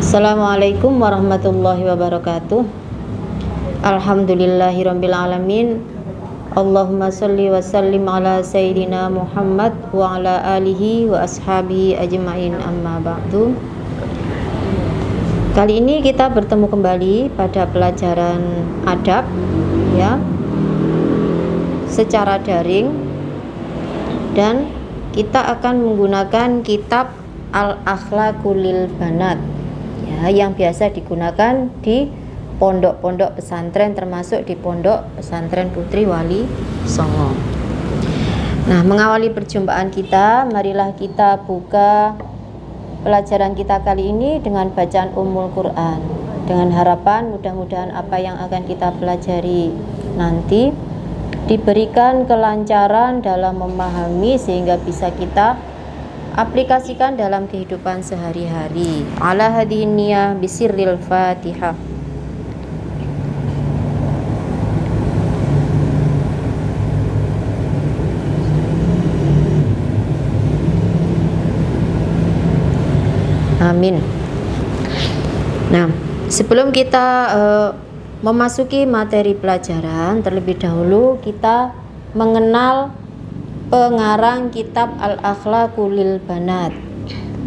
Assalamualaikum warahmatullahi wabarakatuh. Alhamdulillahirabbil alamin. Allahumma shalli wa sallim ala sayyidina Muhammad wa ala alihi wa ashabihi ajmain, amma ba'du. Kali ini kita bertemu kembali pada pelajaran adab ya, secara daring, dan kita akan menggunakan kitab Al-Akhlaqul lil Banat ya, yang biasa digunakan di pondok-pondok pesantren, termasuk di pondok pesantren Putri Wali Songo. Nah, mengawali perjumpaan kita, marilah kita buka pelajaran kita kali ini dengan bacaan Ummul Quran, dengan harapan mudah-mudahan apa yang akan kita pelajari nanti diberikan kelancaran dalam memahami sehingga bisa kita aplikasikan dalam kehidupan sehari-hari. Ala hadhihi niyah bisirril Fatihah. Amin. Nah, sebelum kita memasuki materi pelajaran, terlebih dahulu kita mengenal pengarang kitab Al-Akhlaqul lil Banat.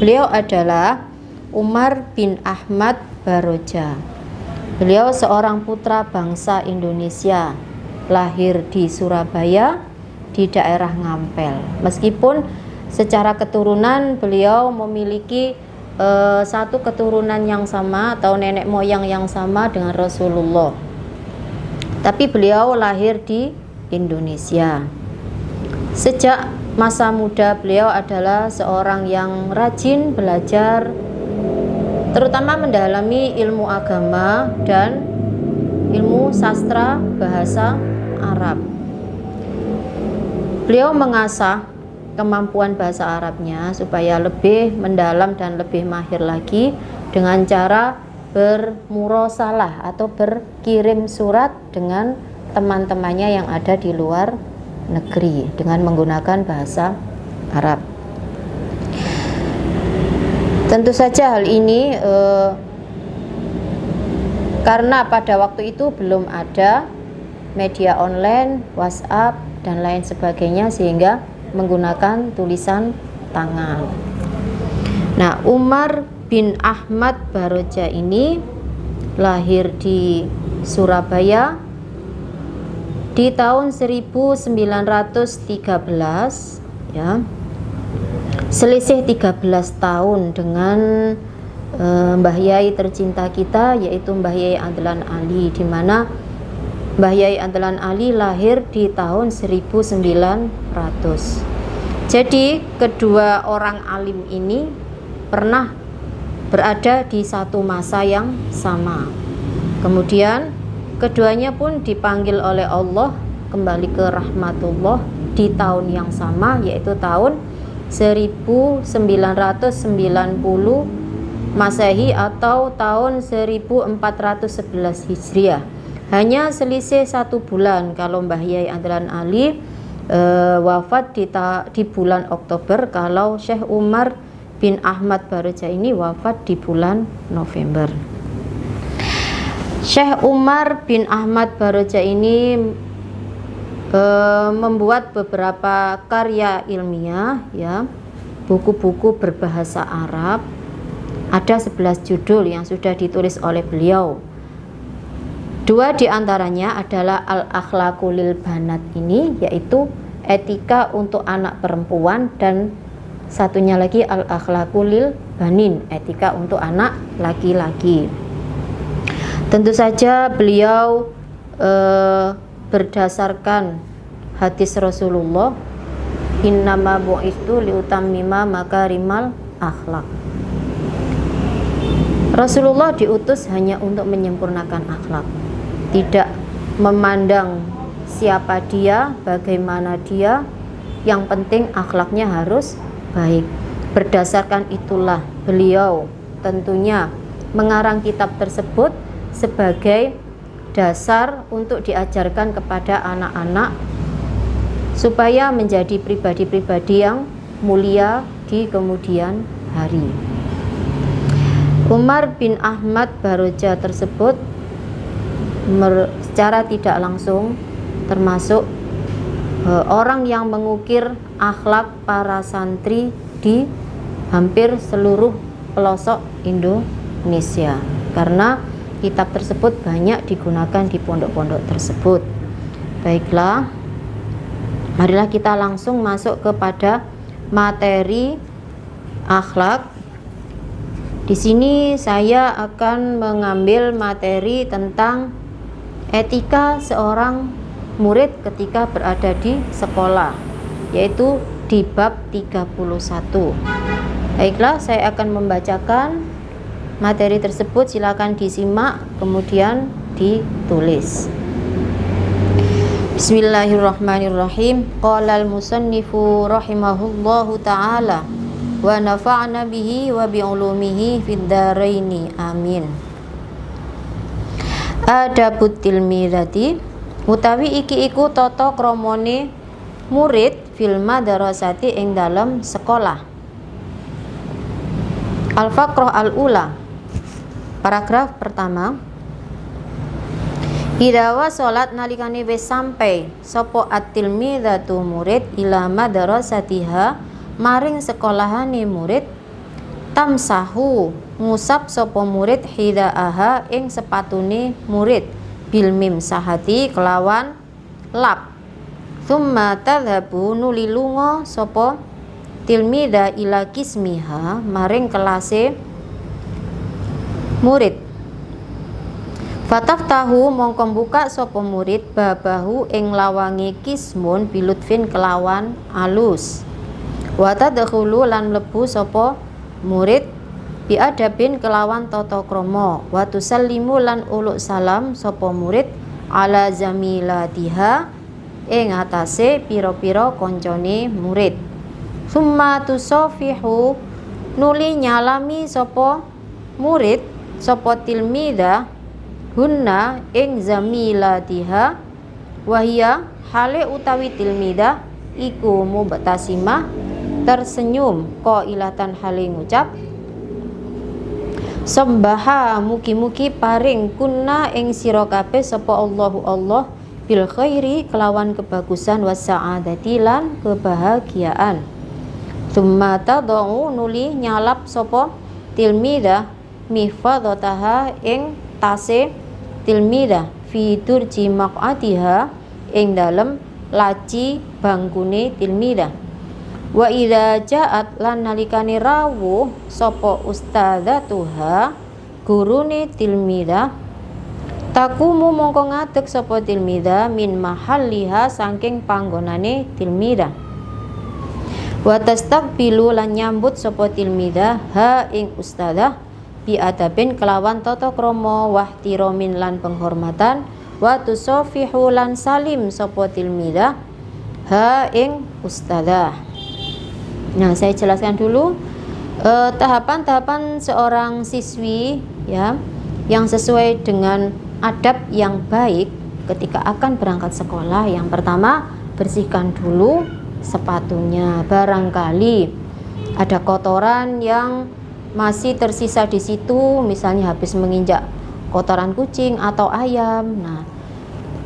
Beliau adalah Umar bin Ahmad Baroja. Beliau seorang putra bangsa Indonesia, lahir di Surabaya di daerah Ngampel. Meskipun secara keturunan beliau memiliki satu keturunan yang sama atau nenek moyang yang sama dengan Rasulullah, tapi beliau lahir di Indonesia. Sejak masa muda beliau adalah seorang yang rajin belajar, terutama mendalami ilmu agama dan ilmu sastra bahasa Arab. Beliau mengasah kemampuan bahasa Arabnya supaya lebih mendalam dan lebih mahir lagi dengan cara bermurosalah atau berkirim surat dengan teman-temannya yang ada di luar negeri dengan menggunakan bahasa Arab. Tentu saja hal ini karena pada waktu itu belum ada media online, WhatsApp dan lain sebagainya, sehingga menggunakan tulisan tangan. Nah, Umar bin Ahmad Baroja ini lahir di Surabaya di tahun 1913 ya. Selisih 13 tahun dengan Mbah Yai tercinta kita, yaitu Mbah Yai Adlan Ali, di mana Mbah Yai Adlan Ali lahir di tahun 1900. Jadi kedua orang alim ini pernah berada di satu masa yang sama. Kemudian keduanya pun dipanggil oleh Allah kembali ke rahmatullah di tahun yang sama, yaitu tahun 1990 Masehi atau tahun 1411 Hijriah. Hanya selisih 1 bulan kalau Mbah Yai Adlan Ali wafat di bulan Oktober, kalau Syekh Umar bin Ahmad Baroja ini wafat di bulan November. Syekh Umar bin Ahmad Baroja ini membuat beberapa karya ilmiah ya, buku-buku berbahasa Arab. Ada 11 judul yang sudah ditulis oleh beliau. 2 di antaranya adalah Al-Akhlaqul lil Banat ini, yaitu etika untuk anak perempuan, dan satunya lagi Al-Akhlaqul lil Banin, etika untuk anak laki-laki. Tentu saja beliau berdasarkan hadis Rasulullah, innama bu'istu liutammima makarimal akhlak. Rasulullah diutus hanya untuk menyempurnakan akhlak, tidak memandang siapa dia, bagaimana dia, yang penting akhlaknya harus baik. Berdasarkan itulah beliau tentunya mengarang kitab tersebut sebagai dasar untuk diajarkan kepada anak-anak supaya menjadi pribadi-pribadi yang mulia di kemudian hari. Umar bin Ahmad Baroja tersebut secara tidak langsung termasuk orang yang mengukir akhlak para santri di hampir seluruh pelosok Indonesia, karena kitab tersebut banyak digunakan di pondok-pondok tersebut. Baiklah, marilah kita langsung masuk kepada materi akhlak. Di sini saya akan mengambil materi tentang etika seorang murid ketika berada di sekolah, yaitu di bab 31. Baiklah, saya akan membacakan materi tersebut, silakan disimak kemudian ditulis. Bismillahirrahmanirrahim. Qala al-musannifu rahimahullahu ta'ala wa nafa'na bihi wa bi'ulumihi fid dharaini amin. Adabut tilmidati utawi iki iku tata kramane murid fil madrasati ing dalam sekolah. Al-faqrah al-ula, paragraf pertama. Idawa salat nalikane wis sampai sapa at-tilmidatu murid ila madrasatiha maring sekolahane murid, tamsahu ngusap sapa murid hidaaha ing sepatune murid bil mim sahati kelawan lap. Thumma tadhabu nuli lunga sapa tilmida ila kismiha maring kelase murid. Fataftahu mongko buka sapa murid babahu ing lawange kismun bilutfin kelawan alus. Wa tadkhulu lan mlebu sapa murid bi adabin kelawan tata krama. Wa tusallimu lan uluk salam sapa murid ala zamilatiha ing atase pira-pira kancane murid. Summa tusafihu nuli nyalami sapa murid sapa tilmida hunna ing zamilatiha wahia hale utawi tilmida iku mubtasimah tersenyum qailatan hale ngucap Sambaha mugi-mugi paring kunna ing sira kabeh sapa Allahu Allah bil khairi kelawan kebagusan wasaadati lan kebahagiaan. Tsumma tadau nuli nyalap sapa tilmidah mihfadhataha ing tase tilmidah fi turji maq'atiha ing dalem laci bangkune tilmidah. Wa idza ja'at lan nalikane rawuh sapa ustadzatuha gurune tilmidah takumu mongko ngadeg sapa tilmidah min mahalliha saking panggonane tilmidah. Wa tastaqbilu lan nyambut sapa tilmidah ha ing ustadzah bi adabin kelawan tata krama wahtiramin lan penghormatan wa tusafihu lan salim sapa tilmidah ha ing ustadzah. Nah, saya jelaskan dulu tahapan-tahapan seorang siswi ya yang sesuai dengan adab yang baik ketika akan berangkat sekolah. Yang pertama, bersihkan dulu sepatunya. Barangkali ada kotoran yang masih tersisa di situ, misalnya habis menginjak kotoran kucing atau ayam. Nah,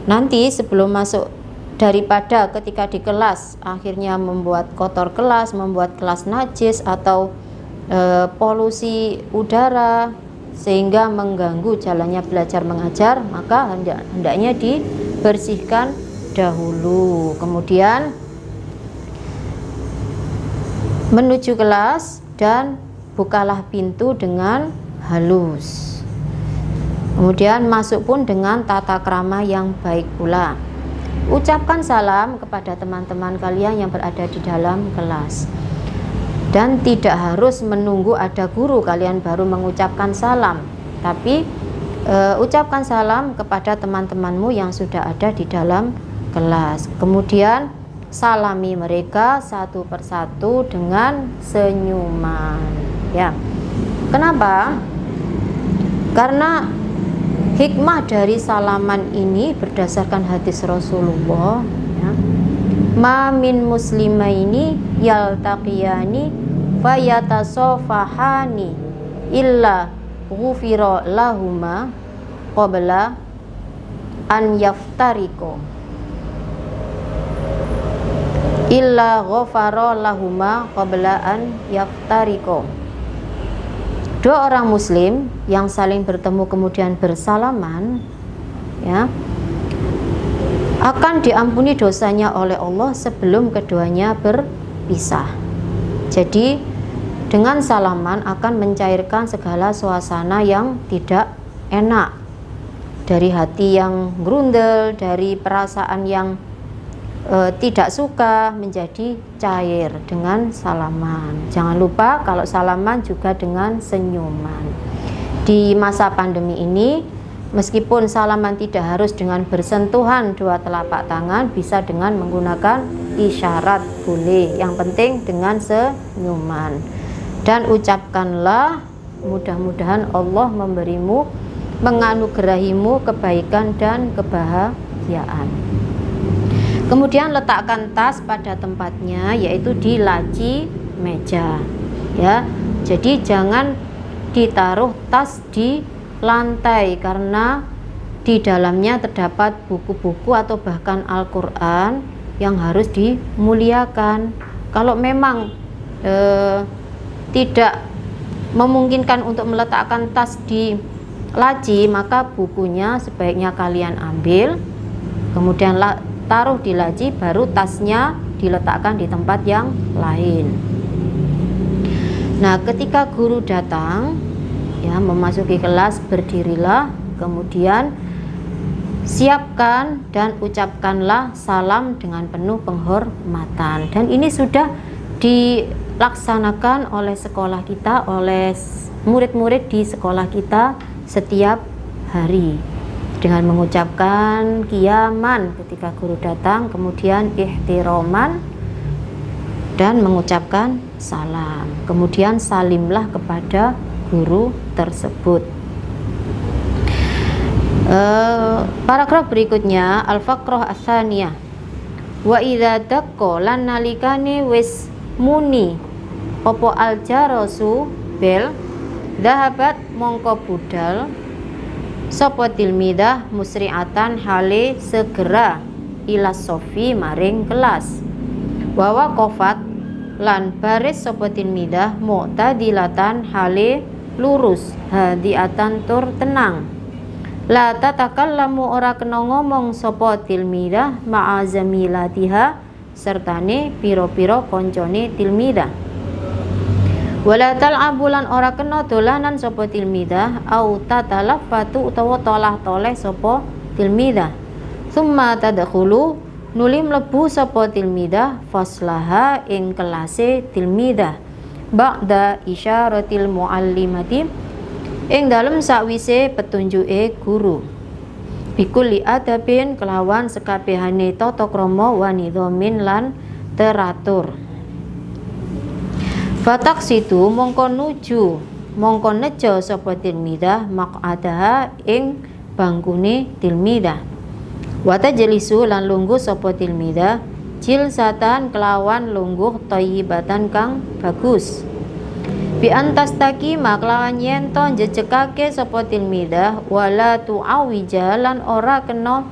nanti sebelum masuk, daripada ketika di kelas akhirnya membuat kotor kelas, membuat kelas najis atau polusi udara sehingga mengganggu jalannya belajar mengajar, maka hendaknya dibersihkan dahulu. Kemudian menuju kelas dan bukalah pintu dengan halus. Kemudian masuk pun dengan tata krama yang baik pula. Ucapkan salam kepada teman-teman kalian yang berada di dalam kelas. Dan tidak harus menunggu ada guru kalian baru mengucapkan salam, tapi ucapkan salam kepada teman-temanmu yang sudah ada di dalam kelas. Kemudian salami mereka satu persatu dengan senyuman. Ya, kenapa? Karena hikmah dari salaman ini berdasarkan hadis Rasulullah ya, ma min muslimaini yaltaqiyani fayatasofahani illa ghufira lahuma qabla an yaftariko illa ghafara lahuma qabla an yaftariko. Dua orang muslim yang saling bertemu kemudian bersalaman, ya, akan diampuni dosanya oleh Allah sebelum keduanya berpisah. Jadi dengan salaman akan mencairkan segala suasana yang tidak enak, dari hati yang grundel, dari perasaan yang tidak suka menjadi cair dengan salaman. Jangan lupa kalau salaman juga dengan senyuman. Di masa pandemi ini, meskipun salaman tidak harus dengan bersentuhan dua telapak tangan, bisa dengan menggunakan isyarat boleh. Yang penting dengan senyuman. Dan ucapkanlah, mudah-mudahan Allah memberimu, menganugerahimu kebaikan dan kebahagiaan. Kemudian letakkan tas pada tempatnya, yaitu di laci meja, ya. Jadi jangan ditaruh tas di lantai karena di dalamnya terdapat buku-buku atau bahkan Al-Quran yang harus dimuliakan. Kalau memang tidak memungkinkan untuk meletakkan tas di laci, maka bukunya sebaiknya kalian ambil, kemudian taruh di laci, baru tasnya diletakkan di tempat yang lain. Nah, ketika guru datang, ya, memasuki kelas, berdirilah, kemudian siapkan dan ucapkanlah salam dengan penuh penghormatan. Dan ini sudah dilaksanakan oleh sekolah kita, oleh murid-murid di sekolah kita setiap hari, dengan mengucapkan qiyaman ketika guru datang, kemudian ihtiroman dan mengucapkan salam, kemudian salimlah kepada guru tersebut. Paragraf berikutnya, al-faqrah ats-tsaniyah, wa idza daqqa lan nalikane wis muni opo al-jarasu bel dhahabat mongko budal sapa tilmidah musri'atan hale segera ila sofi maring kelas, wa waqafat lan baris sapa tilmidah mu'tadilatan hale lurus hadiatan tur tenang, la tatakallamu ora kena ngomong sapa tilmidah ma'azamilatiha sertane piro-piro koncone tilmidah, wala tal'abulan ora kena dolanan sapa tilmidah au tatalaffatu utawa tolah-toleh sapa tilmidah, summa tadkhulu nuli mlebu sapa tilmidah faslaha ing kelase tilmidah ba'da isyaratil muallimati ing dalem sakwise petunjuke guru, bikulli adabin kelawan sekabehane tata krama wa nidhamin lan teratur. Fatak situ mongko nuju mongko nejo sapa tilmidah maq'adaha ing bangkune tilmidah, wa tajlisu lan lungguh sapa tilmidah jilsatan kelawan lungguh thayyibatan kang bagus, bi antastaki maklawan yen to njejekake sapa tilmidah wala tu'awija lan ora kena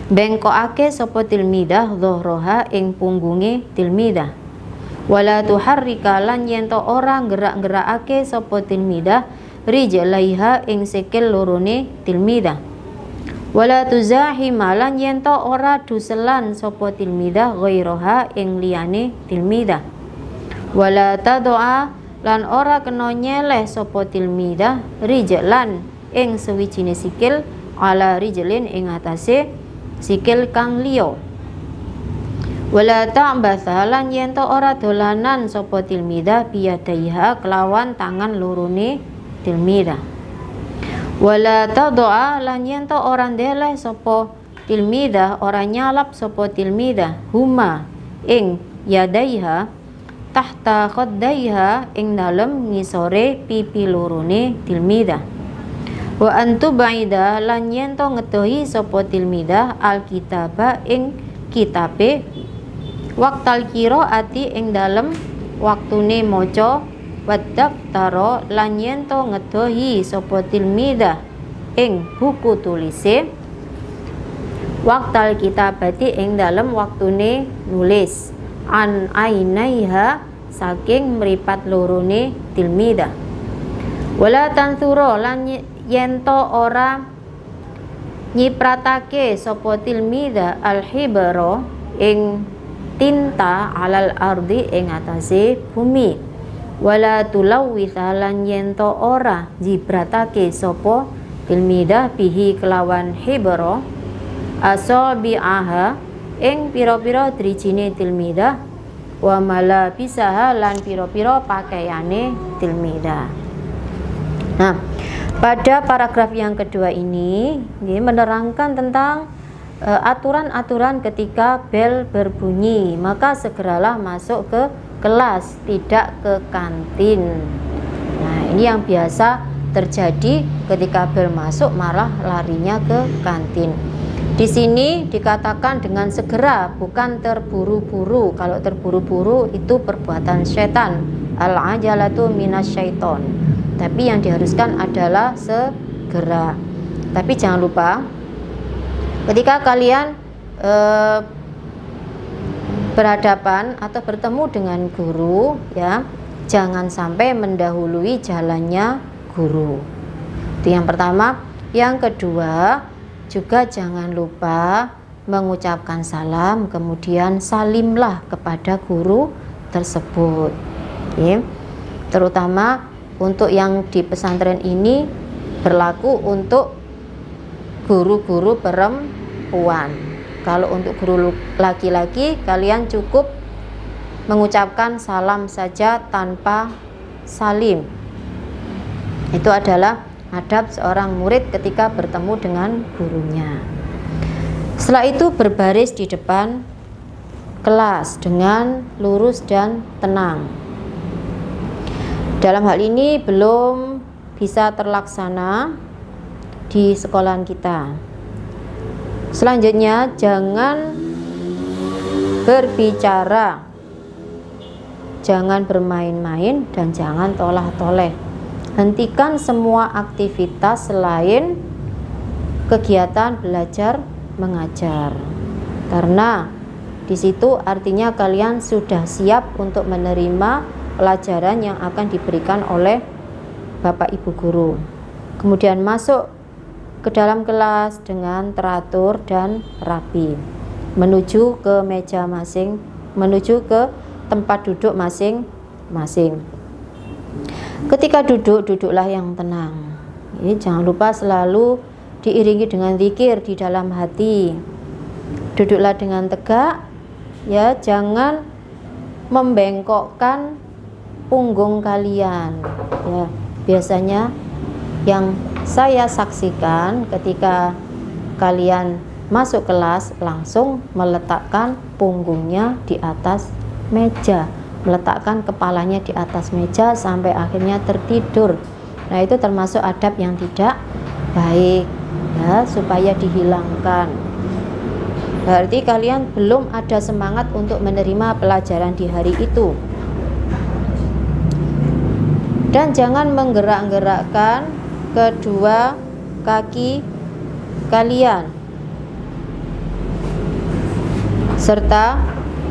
bengkokake sapa tilmidah dhahraha ing punggunge tilmidah, wala tuharrika lan yen to ora gerak-gerakake sapa tilmidah rijlaiha ing sikil lorone tilmidah, wala tuzahima lan yen to ora duselan sapa tilmidah ghairaha ing liyane tilmidah, wala tadoa lan ora kena nyeleh sapa tilmidah rijlan ing sawijine sikil ala rijlin ing atase sikil kang liya, wala ta'batha lan yen to ora dolanan sapa tilmidah biyadaiha kelawan tangan lorone tilmidah, wala tadoa lan yen to ora ndeleh sapa tilmidah ora nyalap sapa tilmidah huma ing yadaiha tahta khaddaiha ing dalem ngisore pipi lorone tilmidah, wa antu baida lan yen to ngedohi sapa tilmidah alkitaba ing kitabe, waktal qiraati ing dalem waktune maca, wadaftara lan yen to ngedohi sapa tilmidah ing buku tulise, waktal kitabati ing dalem waktune nulis, an ainaiha saking mripat lorone tilmidah, wala tansura lan yen to ora nyipratake sapa tilmidah alhibara ing tinta alal ardi ing atase bumi, wala tulawwitha lan yen to ora jibratake sapa tilmidah bihi kelawan hibara asabi'aha ing pira-pira drijine tilmidah, wa mala bisaha lan pira-pira pakaiane tilmidah. Nah, pada paragraf yang kedua ini menerangkan tentang aturan-aturan ketika bel berbunyi, maka segeralah masuk ke kelas, tidak ke kantin. Nah, ini yang biasa terjadi ketika bel masuk malah larinya ke kantin. Di sini dikatakan dengan segera, bukan terburu-buru. Kalau terburu-buru itu perbuatan setan. Al-ajalatu minasyaiton. Tapi yang diharuskan adalah segera. Tapi jangan lupa, ketika kalian berhadapan atau bertemu dengan guru, ya, jangan sampai mendahului jalannya guru. Itu yang pertama. Yang kedua, juga jangan lupa mengucapkan salam, kemudian salimlah kepada guru tersebut. Ya. Terutama untuk yang di pesantren ini berlaku untuk guru-guru perempuan. Kalau untuk guru laki-laki, kalian cukup mengucapkan salam saja tanpa salim. Itu adalah adab seorang murid ketika bertemu dengan gurunya. Setelah itu berbaris di depan kelas dengan lurus dan tenang. Dalam hal ini belum bisa terlaksana di sekolahan kita. Selanjutnya, jangan berbicara, jangan bermain-main, dan jangan tolah-toleh. Hentikan semua aktivitas selain kegiatan belajar mengajar, karena di situ artinya kalian sudah siap untuk menerima pelajaran yang akan diberikan oleh Bapak Ibu guru. Kemudian masuk ke dalam kelas dengan teratur dan rapi, menuju ke meja masing, menuju ke tempat duduk masing-masing. Ketika duduk, duduklah yang tenang. Jangan lupa selalu diiringi dengan zikir di dalam hati. Duduklah dengan tegak, ya, jangan membengkokkan punggung kalian. Ya, biasanya yang saya saksikan ketika kalian masuk kelas langsung meletakkan punggungnya di atas meja, meletakkan kepalanya di atas meja sampai akhirnya tertidur. Nah, itu termasuk adab yang tidak baik, ya, supaya dihilangkan. Berarti kalian belum ada semangat untuk menerima pelajaran di hari itu. Dan jangan menggerak-gerakkan kedua kaki kalian, serta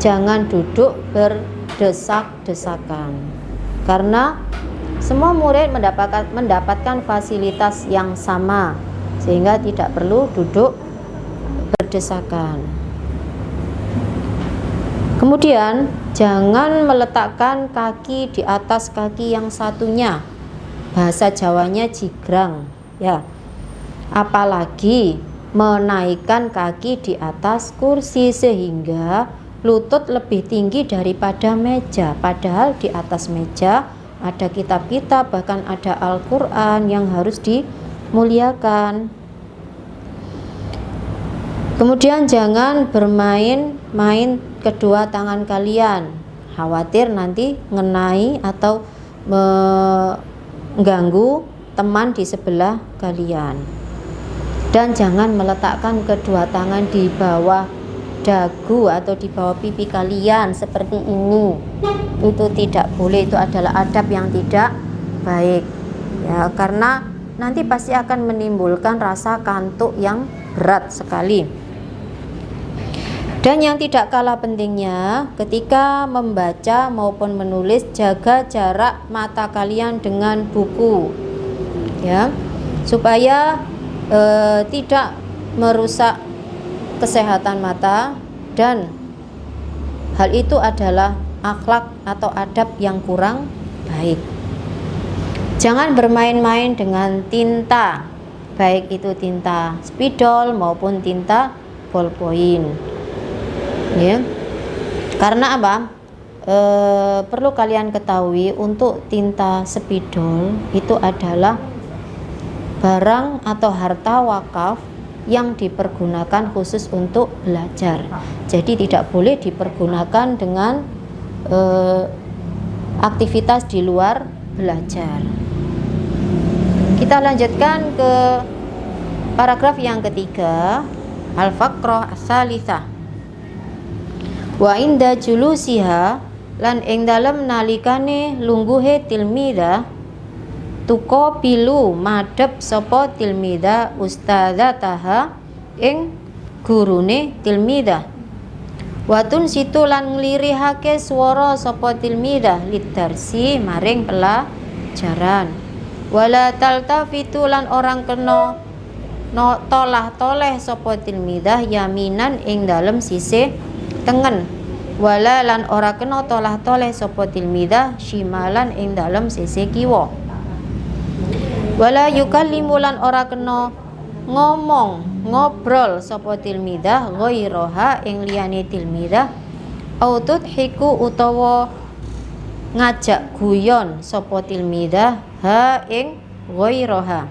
jangan duduk berdesak-desakan, karena semua murid mendapatkan fasilitas yang sama, sehingga tidak perlu duduk berdesakan. Kemudian jangan meletakkan kaki di atas kaki yang satunya. Bahasa Jawanya jigrang, ya. Apalagi menaikkan kaki di atas kursi sehingga lutut lebih tinggi daripada meja, padahal di atas meja ada kitab-kitab, bahkan ada Al-Quran yang harus dimuliakan. Kemudian jangan bermain-main kedua tangan kalian, khawatir nanti ngenai atau mengganggu teman di sebelah kalian. Dan jangan meletakkan kedua tangan di bawah dagu atau di bawah pipi kalian seperti ini. Itu tidak boleh, itu adalah adab yang tidak baik ya, karena nanti pasti akan menimbulkan rasa kantuk yang berat sekali. Dan yang tidak kalah pentingnya, ketika membaca maupun menulis, jaga jarak mata kalian dengan buku ya, supaya tidak merusak kesehatan mata, dan hal itu adalah akhlak atau adab yang kurang baik. Jangan bermain-main dengan tinta, baik itu tinta spidol maupun tinta ballpoint ya. Karena apa? Perlu kalian ketahui, untuk tinta spidol itu adalah barang atau harta wakaf yang dipergunakan khusus untuk belajar. Jadi tidak boleh dipergunakan dengan aktivitas di luar belajar. Kita lanjutkan ke paragraf yang ketiga, al-faqrah as-salisah. Wa inda julusiha, lan ing dalem nalikane lungguhe tilmida, tuko pilu madhep sapa tilmida ustadzataha ing gurune tilmida. Watun situ lan nglirihake swara sapa tilmida lidarsi maring pelajaran. Wala taltafitu lan orang kena tolah toleh sapa tilmidah yaminan ing dalem sisih tengen. Wala lan ora kena tolah toleh sapa tilmidah shimalan ing dalem sisih kiwa. Wala yukallimu lan ora kena ngomong ngobrol sapa tilmidah ghairaha ing liyane tilmidah, autut hiku utawa ngajak guyon sapa tilmidah ha ing ghairaha.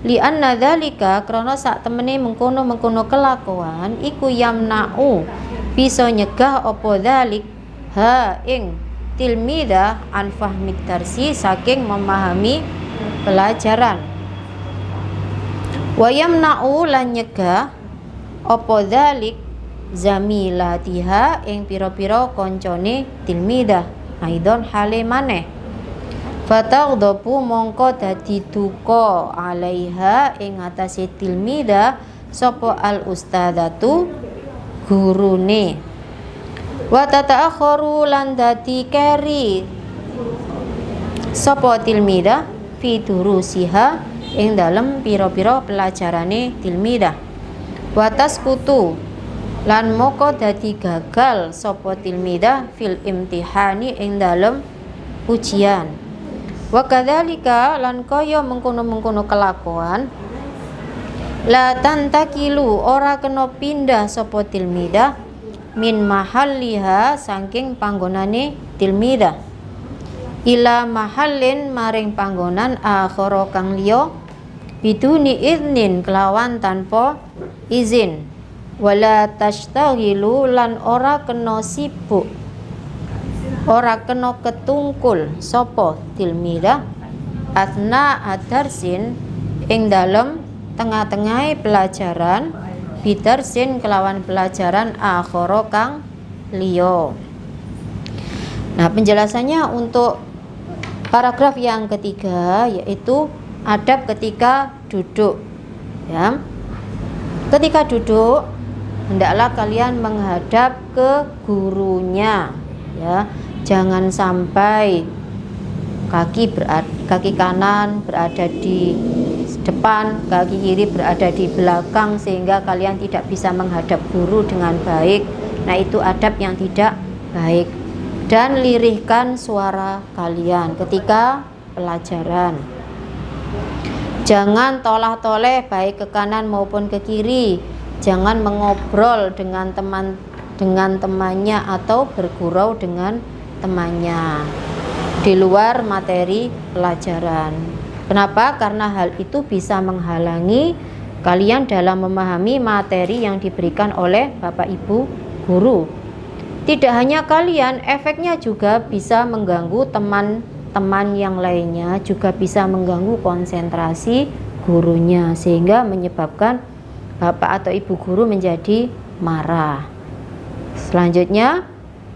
Li anna dzalika, krana sak temene mengkono-mengkono kelakuan iku yamna'u, bisa nyegah apa dzalik ha ing tilmidah an fahmid darsi, saking memahami pelajaran. Wa yamna'u lan nyegah apa dzalik zamilatiha ing pira-pira kancane tilmidah aidon hale maneh. Fataghdhabu mongko dadi duka alaiha ing atase tilmidah sapa al ustadzatu gurune. Wa tata'akharu lan dadi keri sapa tilmidah fi durusiha ing dalem pira-pira pelajarane tilmidah. Wa taskutu lan moko dadi gagal sapa tilmidah fil imtihani ing dalem ujian. Wa kadzalika lan kaya mengkono-mengkono kelakuan la tantakilu ora kena pindah sapa tilmidah min mahalliha saking panggonane tilmidah ila mahallin maring panggonan akhara kang liya biduni iznin kelawan tanpa izin. Wala tashtaghilu lan ora kena sibuk, ora kena ketungkul sapa tilmidah asna adarsin ing dalem tengah-tengahe pelajaran bidarsin kelawan pelajaran akhara kang liya. Nah, penjelasannya untuk paragraf yang ketiga yaitu adab ketika duduk ya. Ketika duduk hendaklah kalian menghadap ke gurunya ya. Jangan sampai kaki kanan berada di depan, kaki kiri berada di belakang sehingga kalian tidak bisa menghadap guru dengan baik. Nah, itu adab yang tidak baik. Dan lirihkan suara kalian ketika pelajaran. Jangan tolah-toleh baik ke kanan maupun ke kiri. Jangan mengobrol dengan temannya atau bergurau dengan temannya di luar materi pelajaran. Kenapa? Karena hal itu bisa menghalangi kalian dalam memahami materi yang diberikan oleh Bapak Ibu guru. Tidak hanya kalian, efeknya juga bisa mengganggu teman-teman yang lainnya, juga bisa mengganggu konsentrasi gurunya sehingga menyebabkan Bapak atau Ibu guru menjadi marah. Selanjutnya,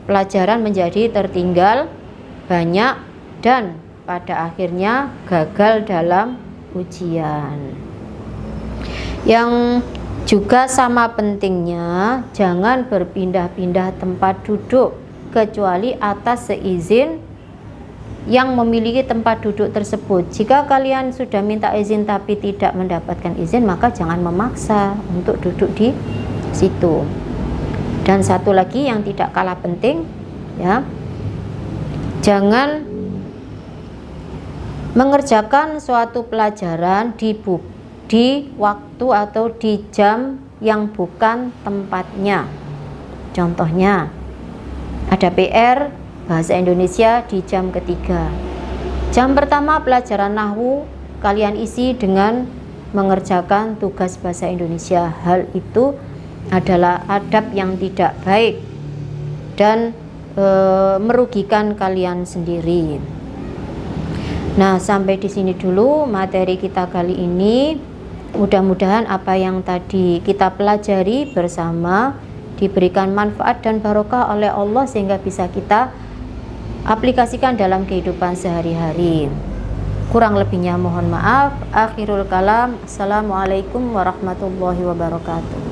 pelajaran menjadi tertinggal banyak dan pada akhirnya gagal dalam ujian. Yang juga sama pentingnya, jangan berpindah-pindah tempat duduk kecuali atas seizin yang memiliki tempat duduk tersebut. Jika kalian sudah minta izin tapi tidak mendapatkan izin, maka jangan memaksa untuk duduk di situ. Dan satu lagi yang tidak kalah penting, ya, jangan mengerjakan suatu pelajaran di waktu atau di jam yang bukan tempatnya. Contohnya, ada PR bahasa Indonesia di jam ketiga. Jam pertama pelajaran nahwu kalian isi dengan mengerjakan tugas bahasa Indonesia. Hal itu adalah adab yang tidak baik dan merugikan kalian sendiri. Nah, sampai di sini dulu materi kita kali ini. Mudah-mudahan apa yang tadi kita pelajari bersama diberikan manfaat dan barokah oleh Allah sehingga bisa kita aplikasikan dalam kehidupan sehari-hari. Kurang lebihnya mohon maaf. Akhirul kalam. Assalamualaikum warahmatullahi wabarakatuh.